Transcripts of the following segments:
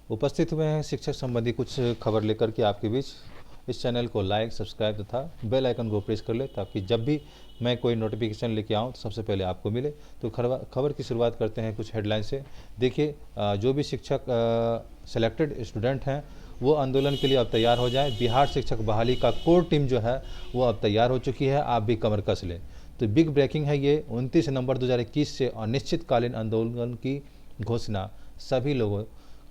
उपस्थित हुए हैं शिक्षक संबंधी कुछ खबर लेकर के आपके बीच। इस चैनल को लाइक, सब्सक्राइब तथा बेल आइकन को प्रेस कर ले ताकि जब भी मैं कोई नोटिफिकेशन लेके आऊँ तो सबसे पहले आपको मिले। तो खबर की शुरुआत करते हैं कुछ हेडलाइन से। देखिए, जो भी शिक्षक सेलेक्टेड स्टूडेंट हैं वो आंदोलन के लिए अब तैयार हो जाएं। बिहार शिक्षक बहाली का कोर टीम जो है वो अब तैयार हो चुकी है, आप भी कमर कस लें। तो बिग ब्रेकिंग है ये। 29 नवंबर 2021 से अनिश्चितकालीन आंदोलन की घोषणा। सभी लोगों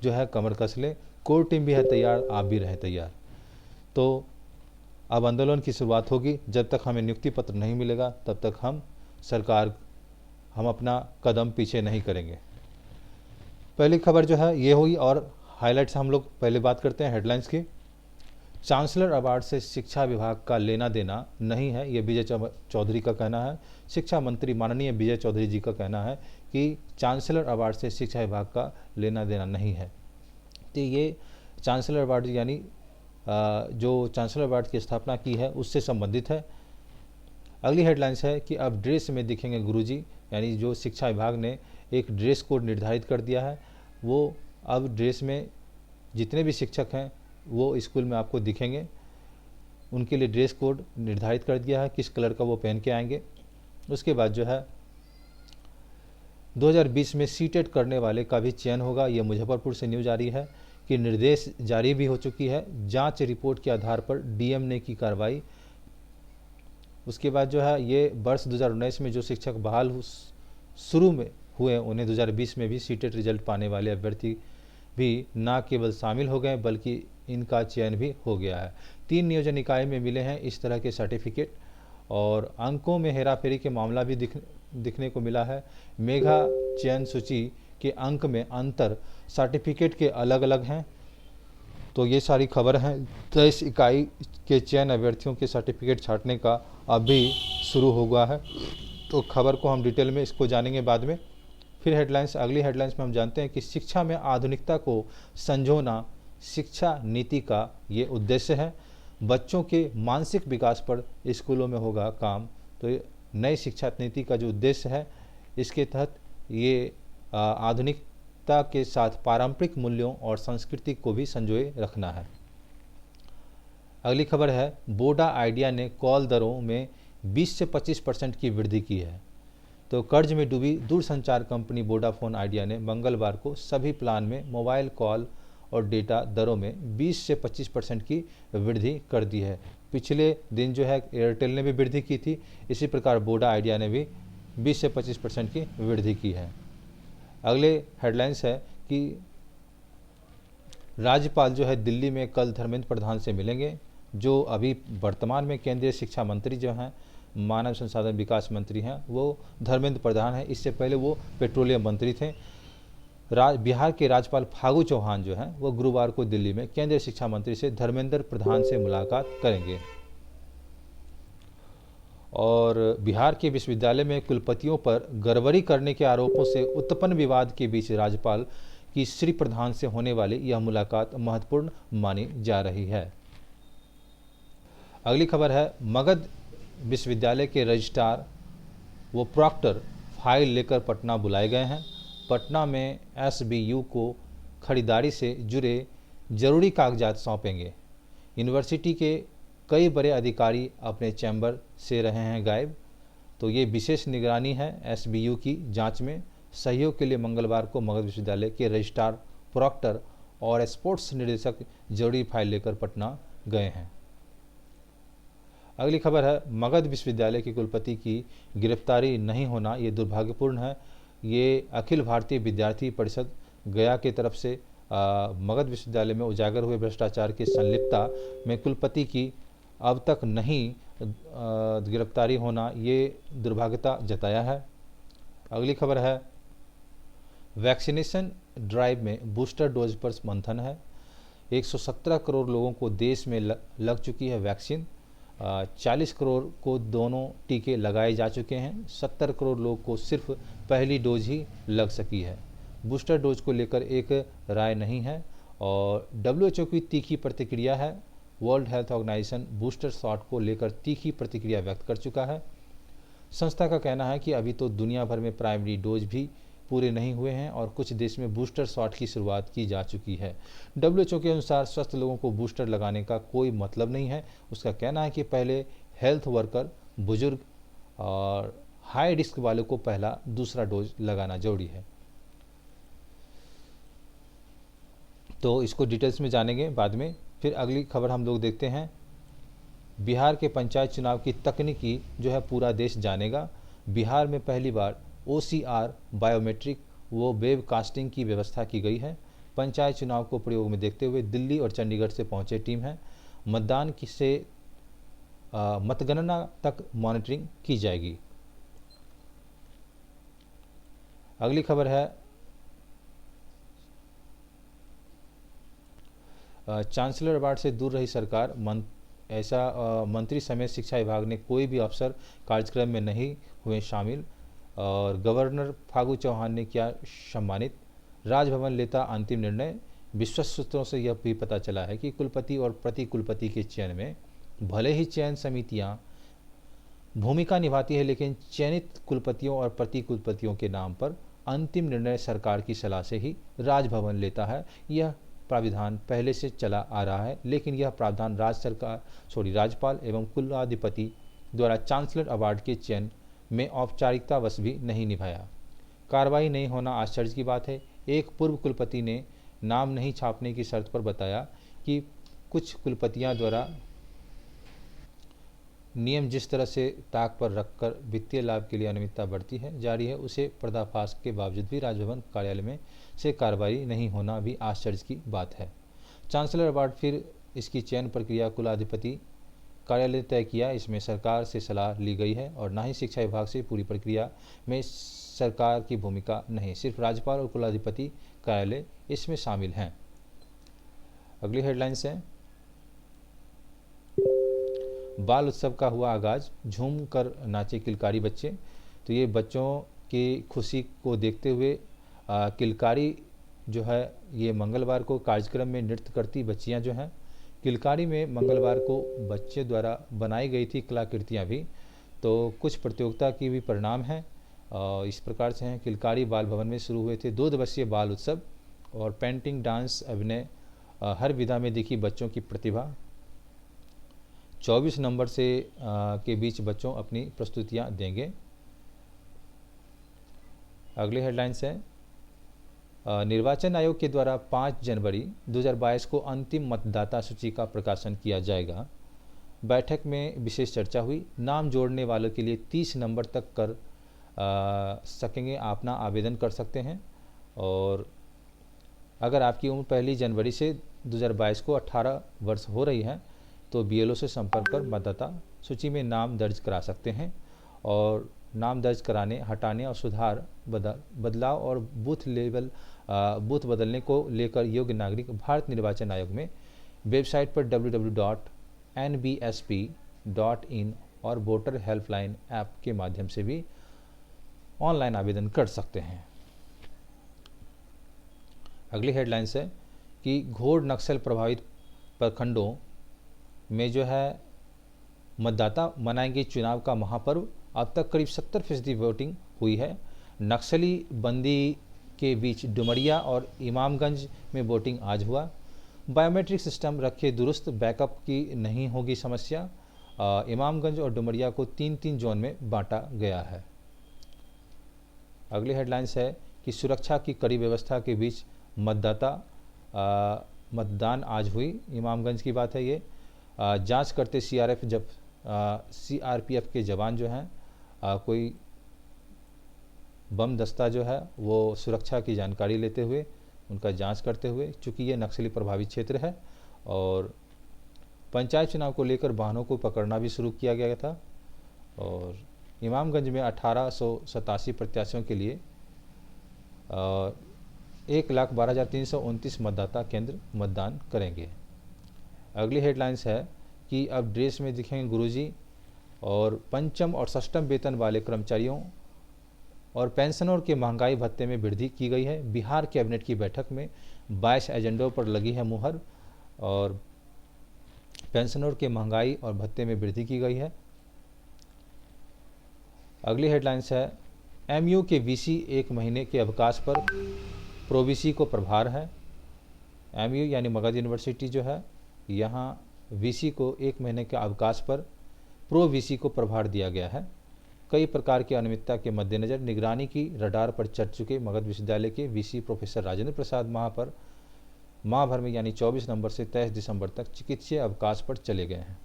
जो है कमर कस लें। कोर टीम भी है तैयार, आप भी रहें तैयार। तो अब आंदोलन की शुरुआत होगी। जब तक हमें नियुक्ति पत्र नहीं मिलेगा तब तक हम अपना कदम पीछे नहीं करेंगे। पहली खबर जो है ये हुई और हाइलाइट्स हम लोग पहले बात करते हैं हेडलाइंस की। चांसलर अवार्ड से शिक्षा विभाग का लेना देना नहीं है, ये विजय चौधरी का कहना है। शिक्षा मंत्री माननीय विजय चौधरी जी का कहना है कि चांसलर अवार्ड से शिक्षा विभाग का लेना देना नहीं है। तो ये चांसलर अवार्ड यानी जो चांसलर अवार्ड की स्थापना की है उससे संबंधित है। अगली हेडलाइंस है कि अब ड्रेस में दिखेंगे गुरुजी, यानी जो शिक्षा विभाग ने एक ड्रेस कोड निर्धारित कर दिया है, वो अब ड्रेस में जितने भी शिक्षक हैं वो स्कूल में आपको दिखेंगे। उनके लिए ड्रेस कोड निर्धारित कर दिया है, किस कलर का वो पहन के आएंगे। उसके बाद जो है 2020 में सीटेट करने वाले का भी चयन होगा। ये मुजफ्फरपुर से न्यूज आ रही है कि निर्देश जारी भी हो चुकी है। जांच रिपोर्ट के आधार पर डीएम ने की कार्रवाई। उसके बाद जो है ये वर्ष 2019 में जो शिक्षक बहाल शुरू में हुए उन्हें 2020 में भी सीटेट रिजल्ट पाने वाले अभ्यर्थी भी न केवल शामिल हो गए बल्कि इनका चयन भी हो गया है। 3 नियोजन इकाई में मिले हैं इस तरह के सर्टिफिकेट। और अंकों में हेराफेरी के मामला भी दिखने को मिला है। मेगा चयन सूची के अंक में अंतर सर्टिफिकेट के अलग अलग हैं। तो ये सारी खबर हैं। 23 इकाई के चयन अभ्यर्थियों के सर्टिफिकेट छांटने का अभी शुरू हुआ है। तो खबर को हम डिटेल में इसको जानेंगे बाद में। फिर हेडलाइंस, अगली हेडलाइंस में हम जानते हैं कि शिक्षा में आधुनिकता को संजोना शिक्षा नीति का ये उद्देश्य है। बच्चों के मानसिक विकास पर स्कूलों में होगा काम। तो नई शिक्षा नीति का जो उद्देश्य है इसके तहत ये आधुनिकता के साथ पारंपरिक मूल्यों और संस्कृति को भी संजोए रखना है। अगली खबर है, बोडा आइडिया ने कॉल दरों में 20 से 25% की वृद्धि की है। तो कर्ज में डूबी दूरसंचार कंपनी वोडाफोन आइडिया ने मंगलवार को सभी प्लान में मोबाइल कॉल और डेटा दरों में 20 से 25% की वृद्धि कर दी है। पिछले दिन जो है एयरटेल ने भी वृद्धि की थी, इसी प्रकार बोडा आइडिया ने भी 20 से 25% की वृद्धि की है। अगले हेडलाइंस है कि राज्यपाल जो है दिल्ली में कल धर्मेंद्र प्रधान से मिलेंगे, जो अभी वर्तमान में केंद्रीय शिक्षा मंत्री जो हैं, मानव संसाधन विकास मंत्री हैं, वो धर्मेंद्र प्रधान हैं। इससे पहले वो पेट्रोलियम मंत्री थे। बिहार के राज्यपाल फागू चौहान जो हैं वो गुरुवार को दिल्ली में केंद्रीय शिक्षा मंत्री से धर्मेंद्र प्रधान से मुलाकात करेंगे। और बिहार के विश्वविद्यालय में कुलपतियों पर गड़बड़ी करने के आरोपों से उत्पन्न विवाद के बीच राज्यपाल की श्री प्रधान से होने वाली यह मुलाकात महत्वपूर्ण मानी जा रही है। अगली खबर है, मगध विश्वविद्यालय के रजिस्ट्रार वो प्रॉक्टर फाइल लेकर पटना बुलाए गए हैं। पटना में एसबीयू को खरीदारी से जुड़े जरूरी कागजात सौंपेंगे। यूनिवर्सिटी के कई बड़े अधिकारी अपने चैम्बर से रहे हैं गायब। तो ये विशेष निगरानी है एसबीयू की जांच में। सहयोग के लिए मंगलवार को मगध विश्वविद्यालय के रजिस्ट्रार, प्रॉक्टर और स्पोर्ट्स निदेशक जरूरी फाइल लेकर पटना गए हैं। अगली खबर है, मगध विश्वविद्यालय के कुलपति की गिरफ्तारी नहीं होना ये दुर्भाग्यपूर्ण है। ये अखिल भारतीय विद्यार्थी परिषद गया की तरफ से मगध विश्वविद्यालय में उजागर हुए भ्रष्टाचार की संलिप्तता में कुलपति की अब तक नहीं गिरफ्तारी होना ये दुर्भाग्यता जताया है। अगली खबर है, वैक्सीनेशन ड्राइव में बूस्टर डोज पर मंथन है। 117 करोड़ लोगों को देश में लग चुकी है वैक्सीन। 40 करोड़ को दोनों टीके लगाए जा चुके हैं। 70 करोड़ लोग को सिर्फ पहली डोज ही लग सकी है। बूस्टर डोज को लेकर एक राय नहीं है और WHO की तीखी प्रतिक्रिया है। World Health Organization booster shot को लेकर तीखी प्रतिक्रिया व्यक्त कर चुका है। संस्था का कहना है कि अभी तो दुनिया भर में प्राइमरी डोज भी पूरे नहीं हुए हैं और कुछ देश में बूस्टर शॉट की शुरुआत की जा चुकी है। WHO के अनुसार स्वस्थ लोगों को बूस्टर लगाने का कोई मतलब नहीं है। उसका कहना है कि पहले हेल्थ वर्कर, बुजुर्ग और हाई रिस्क वालों को पहला दूसरा डोज लगाना जरूरी है। तो इसको डिटेल्स में जानेंगे बाद में। फिर अगली खबर हम लोग देखते हैं, बिहार के पंचायत चुनाव की तकनीकी जो है पूरा देश जानेगा। बिहार में पहली बार OCR बायोमेट्रिक वो वेबकास्टिंग की व्यवस्था की गई है। पंचायत चुनाव को प्रयोग में देखते हुए दिल्ली और चंडीगढ़ से पहुंचे टीम है। मतदान से मतगणना तक मॉनिटरिंग की जाएगी। अगली खबर है, चांसलर अवार्ड से दूर रही सरकार, मंत्री समेत शिक्षा विभाग ने कोई भी अफसर कार्यक्रम में नहीं हुए शामिल और गवर्नर फागू चौहान ने किया सम्मानित। राजभवन लेता अंतिम निर्णय। विश्वस्त सूत्रों से यह भी पता चला है कि कुलपति और प्रति कुलपति के चयन में भले ही चयन समितियां भूमिका निभाती है, लेकिन चयनित कुलपतियों और प्रति कुलपतियों के नाम पर अंतिम निर्णय सरकार की सलाह से ही राजभवन लेता है। यह प्राविधान पहले से चला आ रहा है, लेकिन यह प्रावधान राज्यपाल एवं कुलाधिपति द्वारा चांसलर अवार्ड के चयन में औपचारिकतावश भी नहीं निभाया। कार्रवाई नहीं होना आश्चर्य की बात है। एक पूर्व कुलपति ने नाम नहीं छापने की शर्त पर बताया कि कुछ कुलपतियां द्वारा नियम जिस तरह से ताक पर रखकर वित्तीय लाभ के लिए अनियमितता बढ़ती है जारी है, उसे पर्दाफाश के बावजूद भी राजभवन कार्यालय में से कार्रवाई नहीं होना भी आश्चर्य की बात है। चांसलर अवार्ड फिर इसकी चयन प्रक्रिया कुलाधिपति कार्यालय तय किया। इसमें सरकार से सलाह ली गई है और न ही शिक्षा विभाग से। पूरी प्रक्रिया में सरकार की भूमिका नहीं, सिर्फ राज्यपाल और कुलाधिपति कार्यालय इसमें शामिल हैं। अगली हेडलाइंस है, बाल उत्सव का हुआ आगाज, झूम कर नाचे किलकारी बच्चे। तो ये बच्चों की खुशी को देखते हुए किलकारी जो है ये मंगलवार को कार्यक्रम में नृत्य करती बच्चियां जो हैं, किलकारी में मंगलवार को बच्चे द्वारा बनाई गई थी कलाकृतियां भी। तो कुछ प्रतियोगिता की भी परिणाम हैं इस प्रकार से हैं। किलकारी बाल भवन में शुरू हुए थे 2 दिवसीय बाल उत्सव और पेंटिंग, डांस, अभिनय हर विधा में दिखी बच्चों की प्रतिभा। 24 नवंबर से के बीच बच्चों अपनी प्रस्तुतियां देंगे। अगली हेडलाइंस है, निर्वाचन आयोग के द्वारा 5 जनवरी 2022 को अंतिम मतदाता सूची का प्रकाशन किया जाएगा। बैठक में विशेष चर्चा हुई। नाम जोड़ने वालों के लिए 30 नवंबर तक कर सकेंगे, अपना आवेदन कर सकते हैं। और अगर आपकी उम्र 1 जनवरी से 2022 को 18 वर्ष हो रही है तो BLO से संपर्क कर मतदाता सूची में नाम दर्ज करा सकते हैं। और नाम दर्ज कराने, हटाने और सुधार, बदलाव और बूथ बदलने को लेकर योग्य नागरिक भारत निर्वाचन आयोग में वेबसाइट पर www.nbsp.in और वोटर हेल्पलाइन ऐप के माध्यम से भी ऑनलाइन आवेदन कर सकते हैं। अगली हेडलाइंस है कि घोर नक्सल प्रभावित प्रखंडों में जो है मतदाता मनाएंगे चुनाव का महापर्व। अब तक करीब 70% वोटिंग हुई है। नक्सली बंदी के बीच डुमरिया और इमामगंज में वोटिंग आज हुआ। बायोमेट्रिक सिस्टम रखे दुरुस्त, बैकअप की नहीं होगी समस्या। इमामगंज और डुमरिया को 3-3 जोन में बांटा गया है। अगली हेडलाइंस है कि सुरक्षा की कड़ी व्यवस्था के बीच मतदान आज हुई। इमामगंज की बात है ये। जांच करते CRPF के जवान जो हैं, कोई बम दस्ता जो है वो सुरक्षा की जानकारी लेते हुए उनका जांच करते हुए, चूँकि ये नक्सली प्रभावित क्षेत्र है। और पंचायत चुनाव को लेकर वाहनों को पकड़ना भी शुरू किया गया था। और इमामगंज में 1887 प्रत्याशियों के लिए 1,12,329 मतदाता केंद्र मतदान करेंगे। अगली हेडलाइंस है कि अब ड्रेस में दिखेंगे गुरुजी। और पंचम और षष्ठम वेतन वाले कर्मचारियों और पेंशनरों के महंगाई भत्ते में वृद्धि की गई है। बिहार कैबिनेट की बैठक में 22 एजेंडों पर लगी है मुहर और पेंशनरों के महंगाई और भत्ते में वृद्धि की गई है। अगली हेडलाइंस है एमयू के वीसी 1 महीने के अवकाश पर प्रो वीसी को प्रभार है। एमयू यानी मगध यूनिवर्सिटी जो है, यहाँ वीसी को 1 महीने के अवकाश पर प्रो वीसी को प्रभार दिया गया है। कई प्रकार की अनियमितता के मद्देनजर निगरानी की रडार पर चढ़ चुके मगध विश्वविद्यालय के वीसी प्रोफेसर राजेंद्र प्रसाद माह भर में यानी 24 नवंबर से 23 दिसंबर तक चिकित्सीय अवकाश पर चले गए हैं।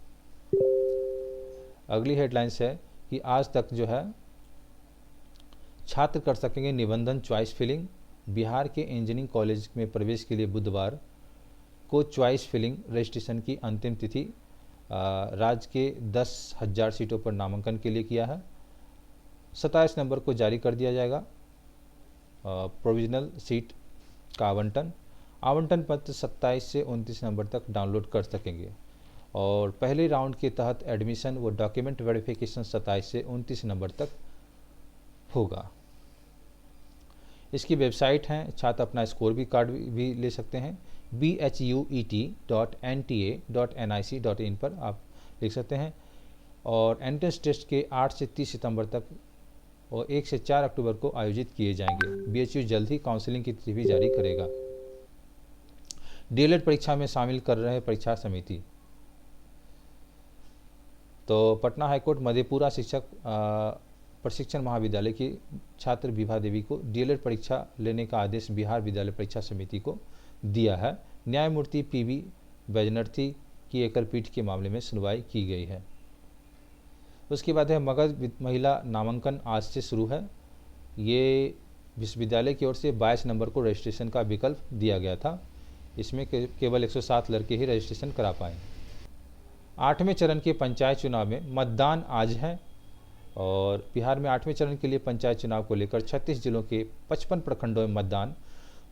अगली हेडलाइंस है कि आज तक जो है छात्र कर सकेंगे निबंधन चॉइस फिलिंग। बिहार के इंजीनियरिंग कॉलेज में प्रवेश के लिए बुधवार को चॉइस फिलिंग रजिस्ट्रेशन की अंतिम तिथि राज्य के 10,000 सीटों पर नामांकन के लिए किया है। 27 नवंबर को जारी कर दिया जाएगा प्रोविजनल सीट का आवंटन पत्र 27 से 29 नवंबर तक डाउनलोड कर सकेंगे और पहले राउंड के तहत एडमिशन व डॉक्यूमेंट वेरिफिकेशन 27 से 29 नवंबर तक होगा। इसकी वेबसाइट है, छात्र अपना स्कोर भी कार्ड भी ले सकते हैं। bhuet.nta.nic.in पर आप लिख सकते हैं और एंट्रेंस टेस्ट के 8 से 30 सितंबर तक और 1 से 4 अक्टूबर को आयोजित किए जाएंगे। बीएचयू जल्द ही काउंसलिंग की तिथि भी जारी करेगा। डीएलएड परीक्षा में शामिल कर रहे परीक्षा समिति। तो पटना हाईकोर्ट मधेपुरा शिक्षक प्रशिक्षण महाविद्यालय की छात्र विभा देवी को डीएलएड परीक्षा लेने का आदेश बिहार विद्यालय परीक्षा समिति को दिया है। न्यायमूर्ति पीवी बैजनर्थी की एकल पीठ के मामले में सुनवाई की गई है। उसके बाद है मगध महिला नामांकन आज से शुरू है। ये विश्वविद्यालय की ओर से 22 नवंबर को रजिस्ट्रेशन का विकल्प दिया गया था। इसमें केवल 107 लड़के ही रजिस्ट्रेशन करा पाए। 8वें चरण के पंचायत चुनाव में मतदान आज है और बिहार में 8वें चरण के लिए पंचायत चुनाव को लेकर 36 जिलों के 55 प्रखंडों में मतदान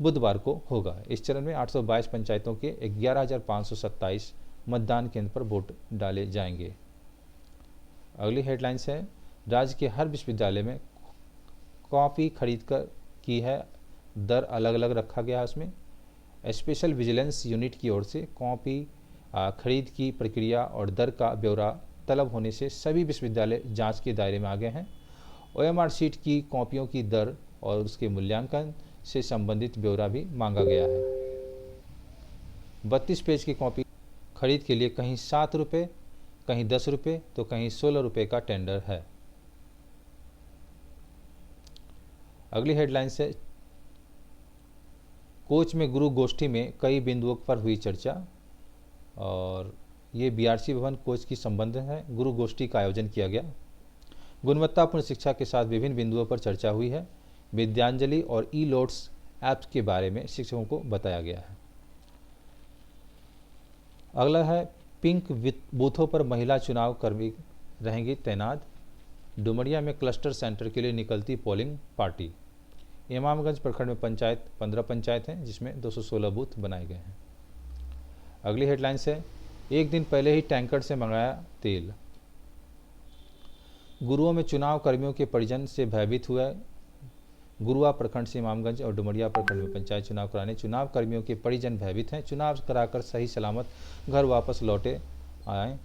बुधवार को होगा। इस चरण में 822 पंचायतों के 11,527 मतदान केंद्र पर वोट डाले जाएंगे। अगली हेडलाइंस है, राज्य के हर विश्वविद्यालय में कॉपी खरीद कर की है दर अलग अलग रखा गया है। उसमें स्पेशल विजिलेंस यूनिट की ओर से कॉपी खरीद की प्रक्रिया और दर का ब्यौरा तलब होने से सभी विश्वविद्यालय जांच के दायरे में आ गए हैं। ओएमआर शीट की कॉपियों की दर और उसके मूल्यांकन से संबंधित ब्यौरा भी मांगा गया है। 32 पेज की कॉपी खरीद के लिए कहीं 7 रुपये, कहीं 10 रुपये तो कहीं 16 रुपये का टेंडर है। अगली हेडलाइन से, कोच में गुरु गोष्ठी में कई बिंदुओं पर हुई चर्चा और ये बीआरसी भवन कोच की संबंध है। गुरु गोष्ठी का आयोजन किया गया। गुणवत्तापूर्ण शिक्षा के साथ विभिन्न बिंदुओं पर चर्चा हुई है। विद्यांजलि और ई लोट्स ऐप्स के बारे में शिक्षकों को बताया गया है। अगला है, पिंक बूथों पर महिला चुनाव कर्मी रहेंगी तैनात। डुमरिया में क्लस्टर सेंटर के लिए निकलती पोलिंग पार्टी। इमामगंज प्रखंड में 15 पंचायत हैं जिसमें 216 बूथ बनाए गए हैं। अगली हेडलाइंस है, एक दिन पहले ही टैंकर से मंगाया तेल। गुरुओं में चुनाव कर्मियों के परिजन से भयभीत हुआ। गुरुआ प्रखंड से इमामगंज और डुमरिया प्रखंड में पंचायत चुनाव कराने चुनाव कर्मियों के परिजन भयभीत हैं। चुनाव कराकर सही सलामत घर वापस लौटे आए।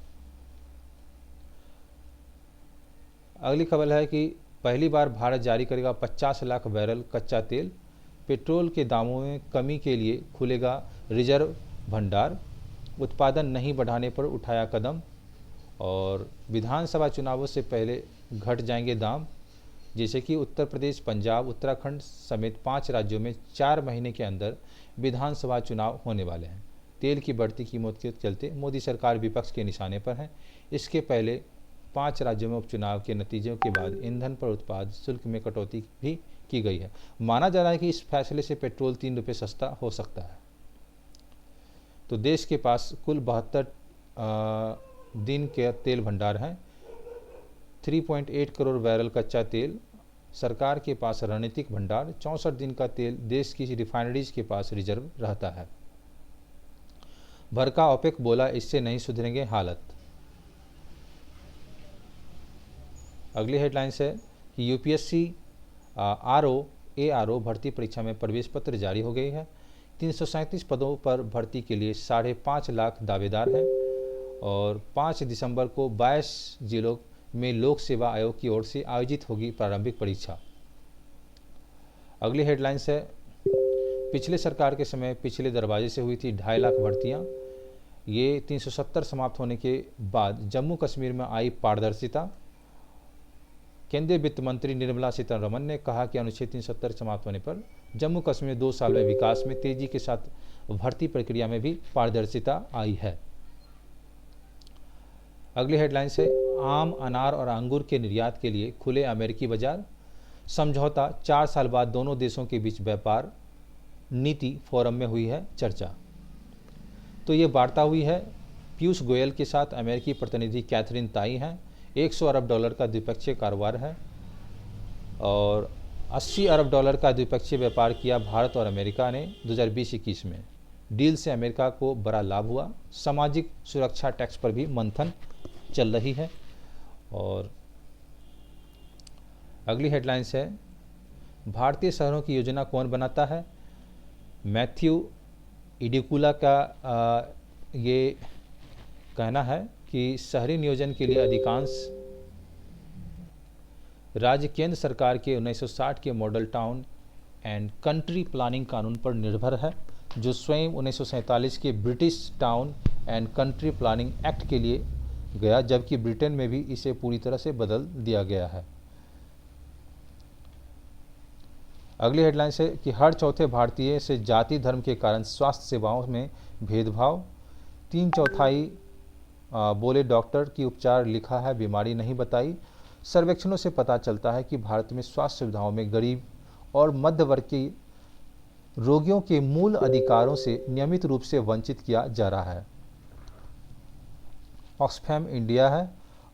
अगली खबर है कि पहली बार भारत जारी करेगा 50 लाख बैरल कच्चा तेल। पेट्रोल के दामों में कमी के लिए खुलेगा रिजर्व भंडार। उत्पादन नहीं बढ़ाने पर उठाया कदम और विधानसभा चुनावों से पहले घट जाएंगे दाम। जैसे कि उत्तर प्रदेश, पंजाब, उत्तराखंड समेत 5 राज्यों में 4 महीने के अंदर विधानसभा चुनाव होने वाले हैं। तेल की बढ़ती कीमत के चलते मोदी सरकार विपक्ष के निशाने पर है। इसके पहले 5 राज्यों में उपचुनाव के नतीजों के बाद ईंधन पर उत्पाद शुल्क में कटौती भी की गई है। माना जा रहा है कि इस फैसले से पेट्रोल 3 रुपये सस्ता हो सकता है। तो देश के पास कुल 72 दिन के तेल भंडार हैं। 3.8 करोड़ बैरल कच्चा तेल सरकार के पास रणनीतिक भंडार। 64 दिन का तेल देश की रिफाइनरीज के पास रिजर्व रहता है। भड़का ओपेक बोला, इससे नहीं सुधरेंगे हालत। अगली हेडलाइंस है कि यूपीएससी ARO भर्ती परीक्षा में प्रवेश पत्र जारी हो गई है। 337 पदों पर भर्ती के लिए 5.5 लाख दावेदार हैं और 5 दिसंबर को 22 जिलों में लोक सेवा आयोग की ओर से आयोजित होगी प्रारंभिक परीक्षा। अगली हेडलाइंस है, पिछले सरकार के समय पिछले दरवाजे से हुई थी 2.5 लाख भर्तियां, ये 370 समाप्त होने के बाद जम्मू कश्मीर में आई पारदर्शिता। केंद्रीय वित्त मंत्री निर्मला सीतारमण ने कहा कि अनुच्छेद 370 समाप्त होने पर जम्मू कश्मीर 2 साल में विकास में तेजी के साथ भर्ती प्रक्रिया में भी पारदर्शिता आई है। अगली हेडलाइंस है, आम, अनार और अंगूर के निर्यात के लिए खुले अमेरिकी बाजार, समझौता, 4 साल बाद दोनों देशों के बीच व्यापार नीति फोरम में हुई है चर्चा। तो ये वार्ता हुई है पीयूष गोयल के साथ, अमेरिकी प्रतिनिधि कैथरीन ताई हैं। 100 अरब डॉलर का द्विपक्षीय कारोबार है और 80 अरब डॉलर का द्विपक्षीय व्यापार किया भारत और अमेरिका ने 2020-21 में। डील से अमेरिका को बड़ा लाभ हुआ। सामाजिक सुरक्षा टैक्स पर भी मंथन चल रही है। और अगली हेडलाइंस है, भारतीय शहरों की योजना कौन बनाता है? मैथ्यू इडिकुला का ये कहना है कि शहरी नियोजन के लिए अधिकांश राज्य केंद्र सरकार के 1960 के model town and country planning कानून पर निर्भर है, जो स्वयं 1947 के British town and country planning act के लिए गया, जबकि ब्रिटेन में भी इसे पूरी तरह से बदल दिया गया है। अगली हेडलाइंस है कि हर चौथे भारतीय से जाति धर्म के कारण स्वास्थ्य सेवाओं में भेदभाव। 3/4 बोले डॉक्टर की उपचार लिखा है, बीमारी नहीं बताई। सर्वेक्षणों से पता चलता है कि भारत में स्वास्थ्य सुविधाओं में गरीब और मध्य वर्ग के रोगियों के मूल अधिकारों से नियमित रूप से वंचित किया जा रहा है। ऑक्सफैम इंडिया है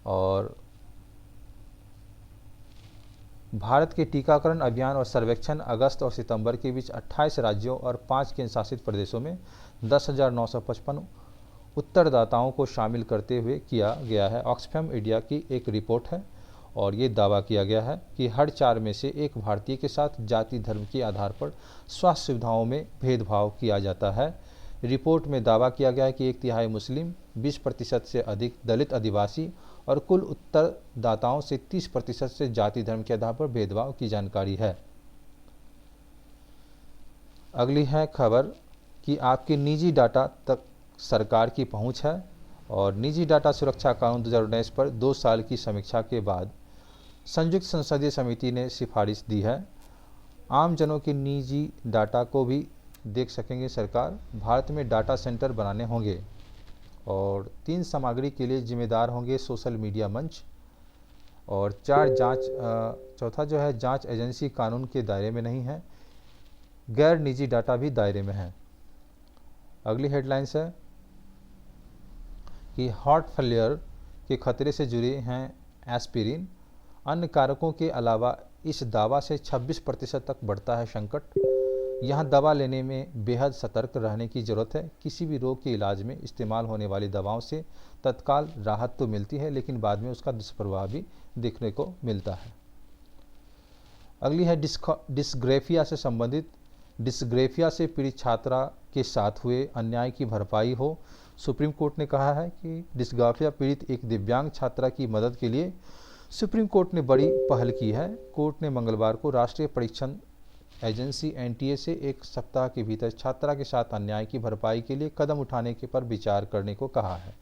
और भारत के टीकाकरण अभियान और सर्वेक्षण अगस्त और सितंबर के बीच 28 राज्यों और 5 केंद्र शासित प्रदेशों में 10,955 उत्तरदाताओं को शामिल करते हुए किया गया है। ऑक्सफैम इंडिया की एक रिपोर्ट है और ये दावा किया गया है कि हर 4 में से एक भारतीय के साथ जाति धर्म के आधार पर स्वास्थ्य सुविधाओं में भेदभाव किया जाता है। रिपोर्ट में दावा किया गया है कि 1/3 मुस्लिम, 20% से अधिक दलित, आदिवासी और कुल उत्तरदाताओं से 30% से जाति धर्म के आधार पर भेदभाव की जानकारी है। अगली है खबर कि आपके निजी डाटा तक सरकार की पहुंच है और निजी डाटा सुरक्षा कानून 2019 पर 2 साल की समीक्षा के बाद संयुक्त संसदीय समिति ने सिफारिश दी है। आम जनों के निजी डाटा को भी देख सकेंगे सरकार। भारत में डाटा सेंटर बनाने होंगे और 3 सामग्री के लिए जिम्मेदार होंगे सोशल मीडिया मंच और 4 चौथा जो है जांच एजेंसी कानून के दायरे में नहीं है, गैर निजी डाटा भी दायरे में है। अगली हेडलाइंस है कि हार्ट फेलियर के खतरे से जुड़े हैं एस्पिरिन, अन्य कारकों के अलावा इस दवा से 26% तक बढ़ता है संकट। यहाँ दवा लेने में बेहद सतर्क रहने की जरूरत है। किसी भी रोग के इलाज में इस्तेमाल होने वाली दवाओं से तत्काल राहत तो मिलती है, लेकिन बाद में उसका दुष्प्रभाव भी देखने को मिलता है। अगली है डिस्ग्रेफिया से संबंधित, डिस्ग्रेफिया से पीड़ित छात्रा के साथ हुए अन्याय की भरपाई हो। सुप्रीम कोर्ट ने कहा है कि डिस्ग्राफिया पीड़ित एक दिव्यांग छात्रा की मदद के लिए सुप्रीम कोर्ट ने बड़ी पहल की है। कोर्ट ने मंगलवार को राष्ट्रीय परीक्षण एजेंसी एनटीए से 1 सप्ताह के भीतर छात्रा के साथ अन्याय की भरपाई के लिए कदम उठाने के पर विचार करने को कहा है।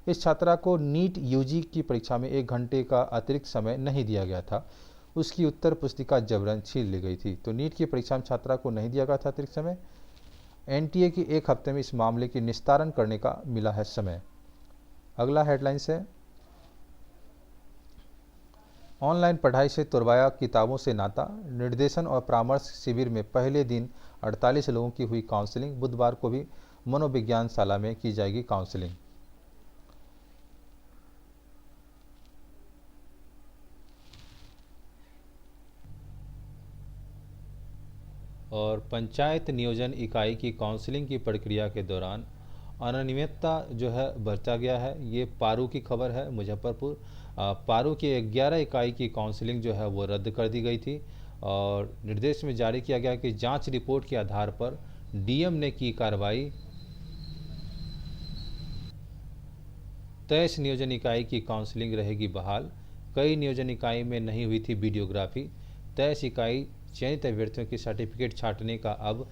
इस छात्रा को नीट यूजी की परीक्षा में 1 घंटे का अतिरिक्त समय नहीं दिया गया था। उसकी उत्तर पुस्तिका जबरन छीन ली गई थी। तो नीट की परीक्षा में छात्रा को नहीं दिया गया था अतिरिक्त समय। एनटीए की 1 हफ्ते में इस मामले की निस्तारण करने का मिला है समय। अगला हेडलाइंस है, ऑनलाइन पढ़ाई से तुड़वाया किताबों से नाता। निर्देशन और परामर्श शिविर में पहले दिन 48 लोगों की हुई काउंसलिंग। बुधवार को भी मनोविज्ञान शाला में की जाएगी काउंसलिंग। और पंचायत नियोजन इकाई की काउंसलिंग की प्रक्रिया के दौरान अनियमितता जो है बरता गया है। ये पारू की खबर है। मुजफ्फरपुर पारू की 11 इकाई की काउंसलिंग जो है वो रद्द कर दी गई थी और निर्देश में जारी किया गया कि जांच रिपोर्ट के आधार पर डीएम ने की कार्रवाई। 23 नियोजन इकाई की काउंसलिंग रहेगी बहाल। कई नियोजन इकाई में नहीं हुई थी वीडियोग्राफी। 23 इकाई चयनित अभ्यर्थियों के सर्टिफिकेट छांटने का अब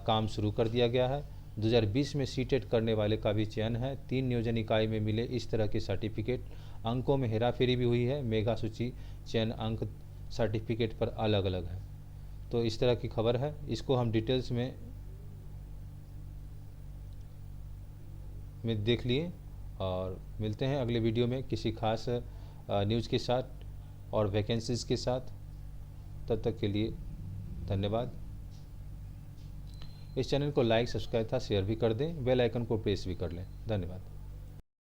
काम शुरू कर दिया गया है। 2020 में सीटेट करने वाले का भी चयन है। 3 नियोजन इकाई में मिले इस तरह के सर्टिफिकेट। अंकों में हेराफेरी भी हुई है। मेगा सूची चयन अंक सर्टिफिकेट पर अलग अलग है। तो इस तरह की खबर है, इसको हम डिटेल्स में देख लिए और मिलते हैं अगले वीडियो में किसी खास न्यूज़ के साथ और वैकेंसीज़ के साथ। तब तक के लिए धन्यवाद। इस चैनल को लाइक, सब्सक्राइब था शेयर भी कर दें, बेल आइकन को प्रेस भी कर लें। धन्यवाद।